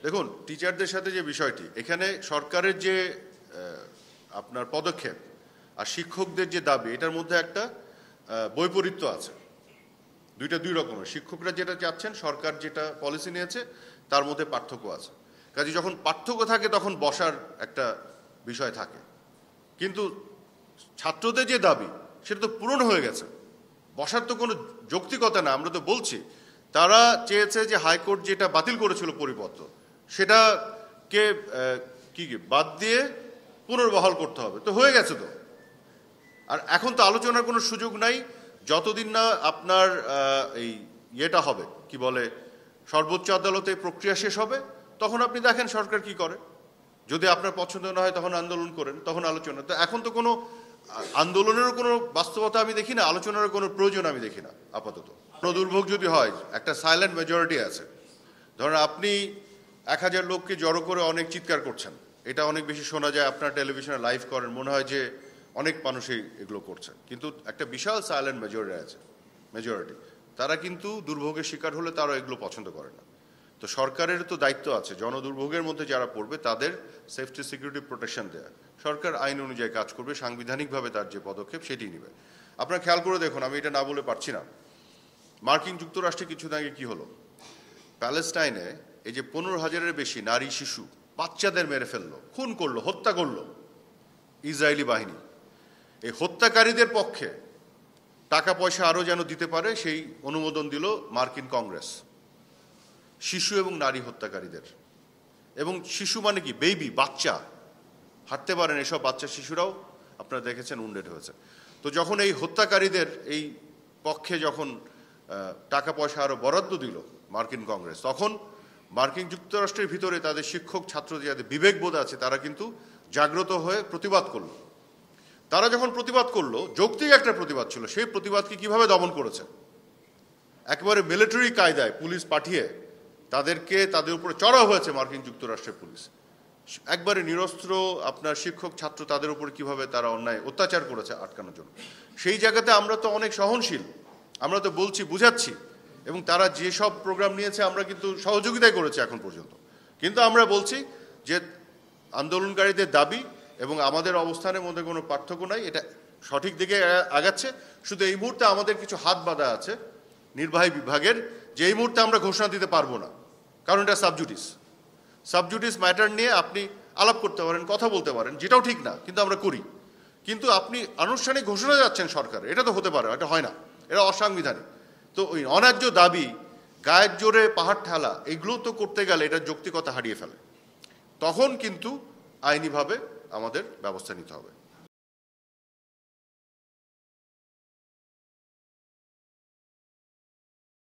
দেখুন, টিচারদের সাথে যে বিষয়টি, এখানে সরকারের যে আপনার পদক্ষেপ আর শিক্ষকদের যে দাবি, এটার মধ্যে একটা বৈপরীত্য আছে। দুই রকমের। শিক্ষকরা যেটা চাচ্ছেন, সরকার যেটা পলিসি নিয়েছে, তার মধ্যে পার্থক্য আছে। কাজে যখন পার্থক্য থাকে তখন বসার একটা বিষয় থাকে, কিন্তু ছাত্রদের যে দাবি সেটা তো পূরণ হয়ে গেছে। বসার তো কোনো যৌক্তিকতা না। আমরা তো বলছি তারা চেয়েছে যে হাইকোর্ট যেটা বাতিল করেছিল পরিপত্র, সেটাকে কি বাদ দিয়ে পুনর্বহাল করতে হবে, তো হয়ে গেছে তো। আর এখন তো আলোচনার কোনো সুযোগ নাই যতদিন না আপনার এই ইয়েটা হবে, কি বলে, সর্বোচ্চ আদালতে প্রক্রিয়া শেষ হবে। তখন আপনি দেখেন সরকার কি করে। যদি আপনার পছন্দ না হয় তখন আন্দোলন করেন, তখন আলোচনা। তো এখন তো কোনো আন্দোলনেরও কোনো বাস্তবতা আমি দেখি না, আলোচনারও কোনো প্রয়োজন আমি দেখি না আপাতত। কোনো দুর্ভোগ যদি হয়, একটা সাইলেন্ট মেজরিটি আছে। ধরেন আপনি 1000 লোককে জড়ো করে অনেক চিৎকার করছেন, এটা অনেক বেশি শোনা যায়, আপনার টেলিভিশনে লাইভ করেন, মনে হয় যে অনেক মানুষই এগুলো করছে। কিন্তু একটা বিশাল সাইলেন্ট মেজরিটি, তারা কিন্তু দুর্ভোগের শিকার হলে তারা এগুলো পছন্দ করে না। তো সরকারের তো দায়িত্ব আছে জনদুর্ভোগের মধ্যে যারা পড়বে তাদের সেফটি সিকিউরিটি প্রোটেকশন দেওয়া। সরকার আইন অনুযায়ী কাজ করবে, সাংবিধানিকভাবে তার যে পদক্ষেপ সেটি নেবে। আপনারা খেয়াল করে দেখুন, আমি এটা না বলে পারছি না, মার্কিন যুক্তরাষ্ট্রে কিছুদিন আগে কি হলো, প্যালেস্টাইনে এই যে 15,000-এর বেশি নারী শিশু বাচ্চাদের মেরে ফেললো, খুন করলো, হত্যা করলো ইসরায়েলি বাহিনী। এই হত্যাকারীদের পক্ষে টাকা পয়সা আরও যেন দিতে পারে সেই অনুমোদন দিল মার্কিন কংগ্রেস, শিশু এবং নারী হত্যাকারীদের। এবং শিশু মানে কি, বেবি, বাচ্চা, হাঁটতে পারেন এসব বাচ্চা শিশুরাও আপনারা দেখেছেন উন্ডেড হয়েছে। তো যখন এই হত্যাকারীদের এই পক্ষে যখন টাকা পয়সা আরও বরাদ্দ দিল মার্কিন কংগ্রেস, তখন মার্কিন যুক্তরাষ্ট্রের ভিতরে তাদের শিক্ষক ছাত্র যাদের বিবেকবোধ আছে তারা কিন্তু জাগ্রত হয়ে প্রতিবাদ করলো। তারা যখন প্রতিবাদ করলো, যৌক্তিক একটা প্রতিবাদ ছিল, সেই প্রতিবাদকে কিভাবে দমন করেছে, একেবারে মিলিটারি কায়দায় পুলিশ পাঠিয়ে তাদের উপরে চড়াও হয়েছে মার্কিন যুক্তরাষ্ট্রের পুলিশ। একবারে নিরস্ত্র আপনার শিক্ষক ছাত্র তাদের উপর কিভাবে তারা অন্যায় অত্যাচার করেছে আটকানোর জন্য। সেই জায়গাতে আমরা তো অনেক সহনশীল, আমরা তো বলছি, বুঝাচ্ছি, এবং তারা যেসব প্রোগ্রাম নিয়েছে আমরা কিন্তু সহযোগিতাই করেছি এখন পর্যন্ত। কিন্তু আমরা বলছি যে আন্দোলনকারীদের দাবি এবং আমাদের অবস্থানের মধ্যে কোনো পার্থক্য নাই, এটা সঠিক দিকে আগাচ্ছে। শুধু এই মুহূর্তে আমাদের কিছু হাত বাঁধা আছে নির্বাহী বিভাগের, যে এই মুহূর্তে আমরা ঘোষণা দিতে পারবো না, কারণ এটা সাবজুডিস ম্যাটার নিয়ে আপনি আলাপ করতে পারেন, কথা বলতে পারেন, যেটাও ঠিক না, কিন্তু আমরা করি। কিন্তু আপনি আনুষ্ঠানিক ঘোষণা যাচ্ছেন সরকার, এটা তো হতে পারে, এটা হয় না, এটা অসাংবিধানিক। তো ওই অন্যায্য দাবি, গায়ের জোরে পাহাড় ঠেলা, এগুলো তো করতে গেলে এটা যৌক্তিকতা হারিয়ে ফেলে। তখন কিন্তু আইনিভাবে আমাদের ব্যবস্থা নিতে হবে।